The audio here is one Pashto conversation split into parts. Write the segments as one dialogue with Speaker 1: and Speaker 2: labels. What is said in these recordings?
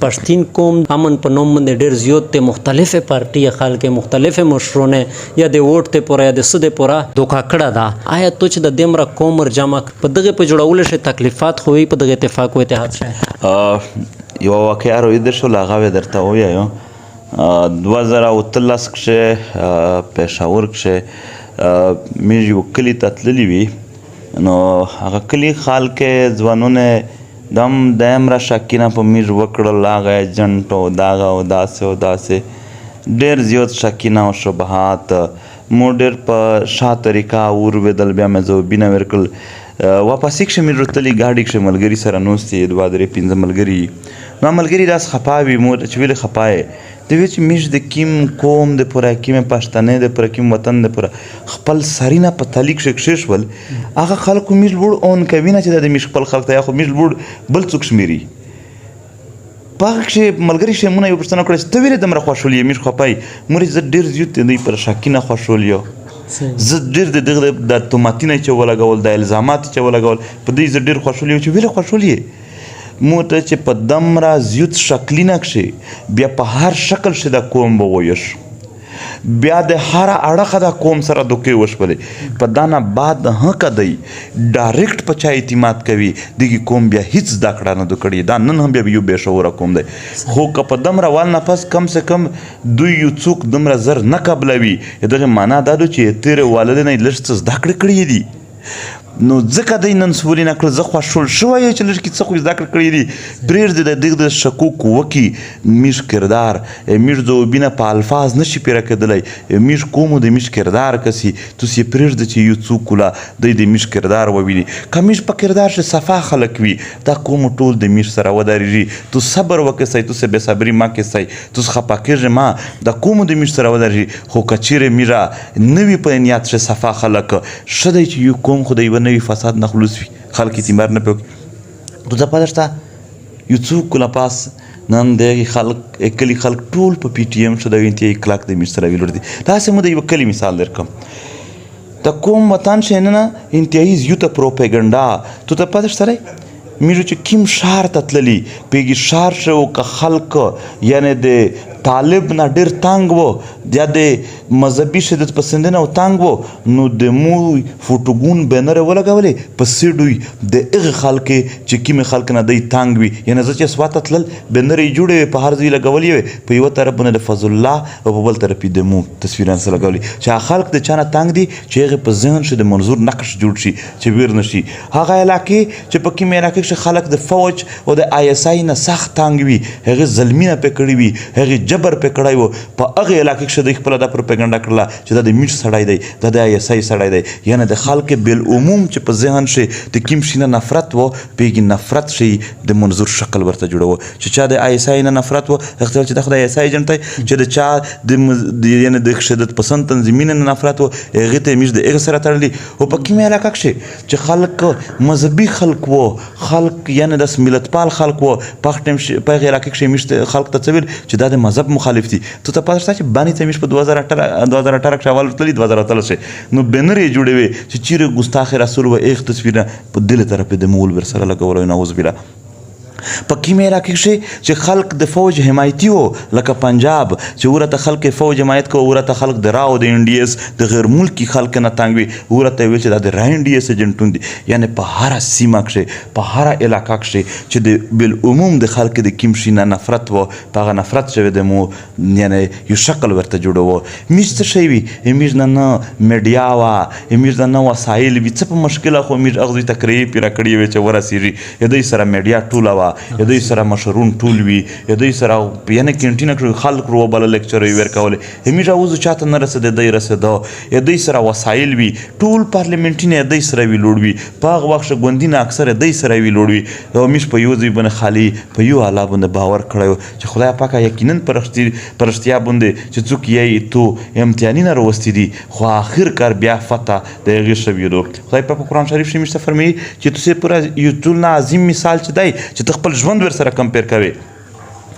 Speaker 1: پښتين قوم امن په نوم باندې ډېر زیات ته مختلفه پارټي خلک مختلفه مشرونه یا د ووټ ته پوره یا د سده پوره دوکا کړه دا آیا تو چې د دمره قوم ور جمع په دغه په جوړول شي تکلیفات خو په دغه اتفاق او اتحاد شي
Speaker 2: یو واقعا روی در شو لاغه درته وایو 2013 کې پېښور کې مې یو کلی تتللی وی نو هغه کلی خلک ځوانونه دم را شکینه په میز وکړل هغه ایجنټ او داغه او داسې ډېر زیات شکینه او شبهات مو ډېر په شا طریقه ورودل بیا مې ځوابونه ورکړل واپس کښې مې رتلي ګاډي کښې ملګري سره نوستې 2-3-5 ملګري نو ملګري داسې خفا وي مور چې ولې خفا یې د وی چې میش د کیم قوم د پوره کیم پښتنې د پوره کیم وطن د پوره خپل سرینه په تعلیق شکشش ول هغه خلکو میش لوړ اون کوي نه چې د میش خپل خلک ته خو میش لوړ بل څوک شمیري پاک چې ملګری شه مونږ یو پښتنه کړی ته ویلې دمر خوشولې میش خپای موري ز ډیر زیات دی پر شکینه خوشولې ز ډیر د توماتینه چې ولګول د الزامات چې ولګول په دې ز ډیر خوشولې چې ویل خوشولې موته چې په دمرا زیوت شکلینه کښې بیا په هر شکل شي د قوم به وویش بیا د هر اړخه د قوم سره دوکې وشولې په دا نه بعد حق دی ډایرکټ په چا اعتماد کوي دغه قوم بیا هیڅ زده کړه نه کړي دا نن هم بیا یو بېشعوره قوم دی خو که په دمره وال نه پس کم سے کم دوی یو څوک دمره زر نه قبلوي دغه معنا دا ده چې تېرې والدینه یې لږ څه زده کړې کړي دي نو ځکه دی نن سولې نه کړل زه خوشحال شوی یم چې لږ کې څه خو زده کړې کړي دي پرېږدي د دغه د شکوک وکي میش کردار میش ځوابونه په الفاظ نشي پیره کېدلی میش قومو د میش کردار کسي تاسو یې پرېږدي چې یو څوک ولا دی د میش کردار وویني که میش په کردار شي صفا خلک وي دا قوم ټول د میش سره ودرېږي تو صبر وکړئ تاسو بې صبري مه کوئ تاسو خفه کېږئ مه د قومو د میش سره ودرېږي خو که چیرې میره نه وي په نیت شه صفا خلک ښه دی چې یو قوم خو د یوه نوي فساد نه خلوص وي خلک اعتبار نه پوي تو ځه پته شته یو څوک له پاس نن دغې خلک کلي خلک ټول په پی ټي ایم شو د انتهایي کلاک د میش سره ویلوړ دي داسې مو د یوه کلي مثال درکړم د قوم وطن شي نن انتهایي زیوته پروپیګنډا تو ته پته شته میږو چې کوم ښار ته تللي پیږي ښار شو که خلک یعنې د طالب نه ډېر تنګ و یا د مذهبي شدت پسندۍ نه تنګ و نو د مو فوټوګون بینر یې ولګولې په سیډ وي د هغې خلکې چې کومې خلک نه دی تنګ وي یعنې زه چې سواته تلل بینر یې جوړې وې په هر ځای لګولې وې په یوه طرف باندې د فضل الله او په بل طرف یې د مو تصویران سره لګولي چې هغه خلک د چا نه تنګ دي چې هغې په ذهن شي د منظور نقش جوړ شي چې ویر نه شي هغه علاقې چې په کومې علاقې کښې خلک د فوج او د آی اس آی نه سخت تنګ وي هغې ظلمینه پرې کړي وي هغې جبر پرې کړی و په هغې علاقې کښې دوی خپله دا پروپیګنډا کړله چې دا د میش سړی دی دا د آی اس آی سړی دی یعنې د خلک بالعموم چې په ذهن شي د کوم شي نه نفرت و پیږي نفرت شي د منظور شکل ورته جوړوه چې چا د آی اس آی نه نفرت و اختیار چې دا خو د آی اس آی ایجنټ دی چې د چا یعنې د شدت پسند تنظیمونه نه نفرت و هغې ته یې میش د هغې سره تړلي او په کومې علاقه کښې چې خلک مذهبي خلک و خلک یعنې داسې ملتپال خلک و په هغې علاقې کښې میش خلک ته څه ویل چې دا د مذهب مخالف دي تو ته پته شته چې بانې ته میش په 2018 کښې اول تللي 2018 کښې نو بینر یې جوړې وې چې چیرې ګستاخ رسول و ایغ تصویرونه په دلې طرف یې د مول ورسره لګولی نعوذ بالله په کومې علاقې کښې چې خلک د فوج حمایتي و لکه پنجاب چې ورته خلک فوج حمایت کوه ورته خلک د راو د ان ډي ایس د غیر ملکي خلک نه تنګ وي ورته یې ویل چې دا د را ان ډي ایس ایجنټون دي یعنې په هره سیمه کښې په هره علاقه کښې چې د بالعموم د خلک د کوم شي نه نفرت و په هغه نفرت شوی د مو یعنې یو شکل ورته جوړوه میش څه شی وي میش نه میډیا وه میش نه وسایل وي څه په مشکله خو میش هغه دوی ته کرایې پیره کړې وې چې ورسېږي یا دوی سره میډیا ټوله وه یا دوی سره مشرون ټول وي یا دوی سره یعنې کینټینه کښې خلک روبله لیکچر یې ورکولې همیشه اوس چاته نه رسېده دی رسېده یا دوی سره وسایل وي ټول پارلیمنټي نه دوی سره وي لوړ وي په هغه وخت کښې ګوندي نه اکثره دوی سره وي لوړ وي او همیش په یو ځای باندې خالي په یو الله باندې باور کړی و چې خدای پاکه یقینا په رښتیا باندې چې څوک یې تو امتحانونه راوستي دي خو آخر کار بیا فتح د هغې شویدو خدای پاک په قرآن شریف کښې موږ ته فرمایي چې تاسې پوره یو ټول نه عظیم مثال چې دی چې ته خپل ژوند ورسره کمپیر کوي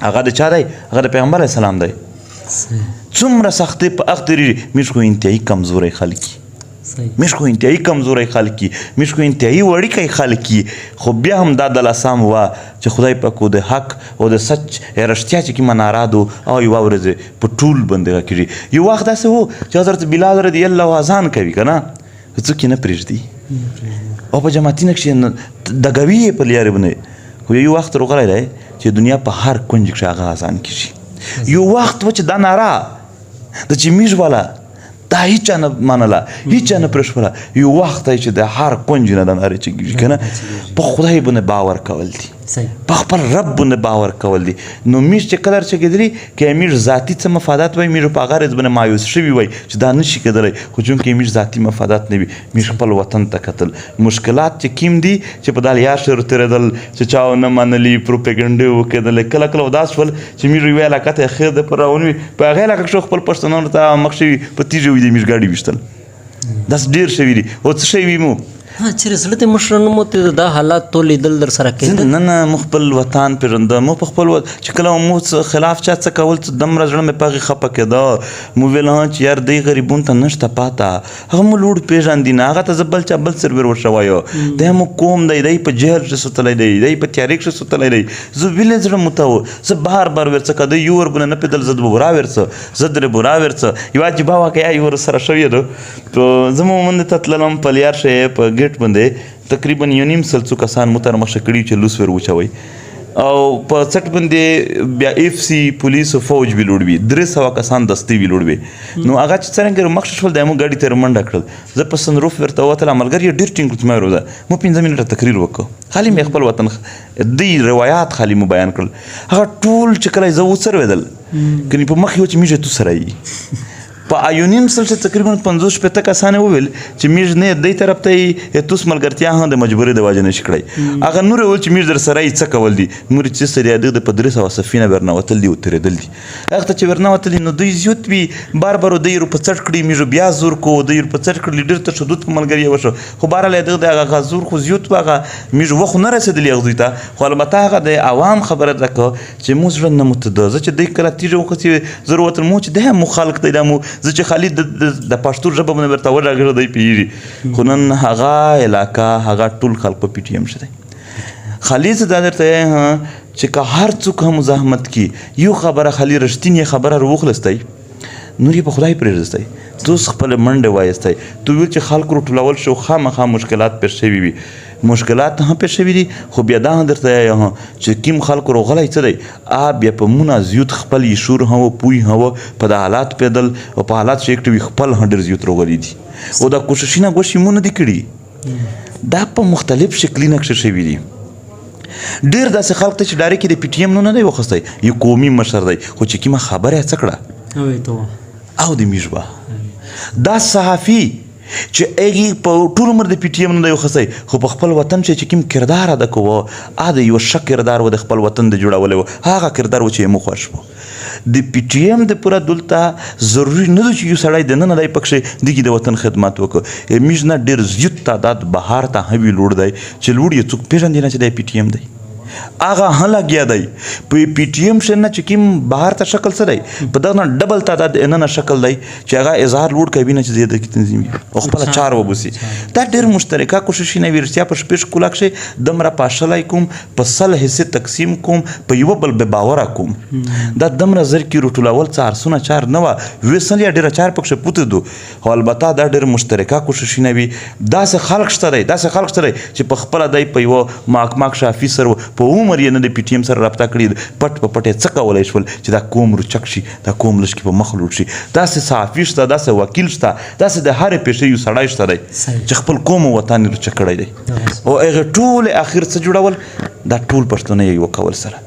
Speaker 2: هغه د چا دی هغه د پیغمبر علیه السلام دی څومره سختۍ په هغه تېرېږي موږ خو انتهایي کمزوری خلک موږ خو انتهایی کمزوری خلک یو، موږ خو انتهایی وړوکی خلک یو، خو بیا هم دا د لاسام وه چې خدای پاک د حق او د سچ رښتیا چې کومه نارادو او یوه ورځ په ټول باندې کېږي. یو وخت داسې و چې حضرت بلال رضی الله اذان کوي که نه څوک یې نه پرېږدي او په جماعتینه کښې دګوي یې په لیارې باندې. خو یو وخت راغلی دی چې دنیا په هر کنج کښې هغه اذان کېږي. یو وخت و چې دا ناره د چې میږ والا دا هیچا نه منله، هیچا نه پرېښوله. یو وخت دی چې د هر کنج نه دا نارې چې کېږي که نه په خدای باندې باور کول دي، په خپل رب باندې باور کول دي. نو میږ چې کله چګېدلي که میږ ذاتي څه مفادات وای میږ په هغه ورځ باندې مایوس شوي وای چې دا نشي کېدلی. خو چونکې میږ ذاتي مفادات نه وي، میږ خپل وطن ته کتل. مشکلات چې کوم دي چې په دا لیار شعر تېرېدل چې چا ونه منلي، پروپیګنډې وکېدلې، کله کله داسې شول چې میږ یوې علاقه ته یې خیر د پر راونوي په هغې علاقه کښې خپل پښتنانو ته مخ شوي په تیږې وي د میږ ګاډي ویشتل. داسې ډېر شوي دي. او څه شوي مو
Speaker 1: چېرې زړه دې مشرانو مو ته دا حالات ټول لیدل در سره کېدل؟
Speaker 2: نه نه موږ خپل وطن پېژنده، موږ په خپل چې کله مو خلاف چا څه کول څه دومره زړه مې په هغې خفه کېده. مو ویل چې یار دی غریبونو ته نشته پاته، هغه مو لوړ پېژندي نه، هغه ته زه بل چا بل سرور ورشوی دی مو کوم دی، دی په جهل کښې سوتلی دی، دی په تیارې کښې سوتلی دی. زه ویلې زړه مو ته و، زه بار بار ورڅه که دی یو ور باندې نه پېدل زه به ورا ورڅه، زه درې به ورا ورڅه. یوه عجیبه واقعه یو ور سره شوې ده. زه مو منډې ته تللم په لیار شی په ګیټ باندې، تقریبا 1.5 سل کسان مو تر مخشه کړي چې لوس ور وچوئ او په څټ باندې بیا FC پولیس او فوج وي لوړ وي، 300 کسان دستې وي لوړ وي. نو هغه چې څرنګه مخشه شول د مو ګاډي ته منډه کړل. زه په سنروف ورته وتلم، ملګري یې ډېر ټینګ کړل چې ما وروځه مو 15 منټه تقریر وکړو، خالي مې خپل وطن دی روایات خالي مو بیان کړل. هغه ټول چې کله زه وڅرېدل کني په مخ یو چې میږه تو سره یي په 1.5 سل تقریبا 50-60 کسان وویل چې میږ نه دی طرف ته یې توس ملګرتیا هم د مجبورۍ د وجې نشي کړی. هغه نور ویل چې میږ در سره یې څه کول دي، نور چې سره یې د په 300 صفینه ورنوتل دي او تېرېدل دي. هغه ته چې ورنوتل نو دوی زیات وي بار بار دوی په څټ کړي، میږ بیا زور کو دوی په څټ کړي، ډېر تشدد په ملګري وشو. خو بهرحال دغه هغه زور خو زیات و، هغه میږ وخت نه رسېدلي هغه دوی ته. خو البته هغه د عوام خبره ده که چې مو زړه نه متده زه چې دوی کله تیږه وختې زه وروتلم مو چې دی مو خلق دی دا مو زه چې خالي د پښتو ژبه باندې ورته وډاګره دی پوهېږي. خو نن هغه علاقه هغه ټول خلک په PTM شه دی. خالي زه دا درته وایم چې که هر څوک هم مزاحمت کړي یو خبره خالي رښتینې خبره راوخلستی نور یې په خدای پرېږدستی، توس خپله منډې وایستی. تو ویل چې خلکو راټولول شو خامخا مشکلات پېښ شوي وي، مشکلات هم پېښ شوي دي. خو بیا دا هم درته وایم چې کوم خلکو راغلی څه دی بیا په مونه زیات خپل یې شور هم پوی هم په د حالات پیدل او په حالات چې ایکټ وي خپل هم ډېر زیات راغلي دي او دا کوششونه ګوښې مو نه دي کړي، دا په مختلف شکلونه کښې شوي دي. ډېر داسې خلک ته چې ډایرکټ د PTM نه دی وخستی، یو قومي مشر دی خو چې کومه خبره یې څه کړه او د میږ به دا صحافي چې هغې په ټول عمر د PTM نه دی وخستی خو په خپل وطن چې کوم کردار ادا کوه د یو ښه کردار و د خپل وطن د جوړولی و، هغه کردار و چې یې مو خوښ و. د PTM د پوره دلته ضروري نه ده چې یو سړی دننه دی پکښې دغې د وطن خدمت وکړو. میږ نه ډېر زیات تعداد بهر ته هم وي لوړ دی چې لوړ یې څوک پېژندي نه چې دی PTM دی، هغه هم لګیا دی په PTM شه نه چې کوم بهر ته شکل څه دی په دغه نه ډبل تعداد ننه شکل دی چې هغه اظهار لوړ کوي نه چې زه دغې تنظیم او خپله چار وبوسي. دا ډېر مشترکه کوششونه وي رښتیا په شپږ ښکلا کښې دومره پاشلی کوم په 100 حصې تقسیم کوم په یوه بل بې باوره کوم. دا دومره زر کې راټولول څه ارسونه چار نه وه، 20 یا ډېره چار پکښې پوته دو. خو البته دا ډېر مشترکه کوششونه وي. داسې خلک شته دی چې په خپله دی په یوه محکمه کښې افیسر و په عمر یې نه د PTM سره رابطه کړي، پټ په پټ یې څه کولی شول چې دا قوم روچک شي، دا قوم لږ کې په مخ لوټ شي. داسې صحافي شته، داسې وکیل شته، داسې د هرې پېښې یو سړی شته دی چې خپل قوم او وطن یې روچک کړی دی او هغې ټولې اخر څه جوړول دا ټول پښتانه یې وکول سره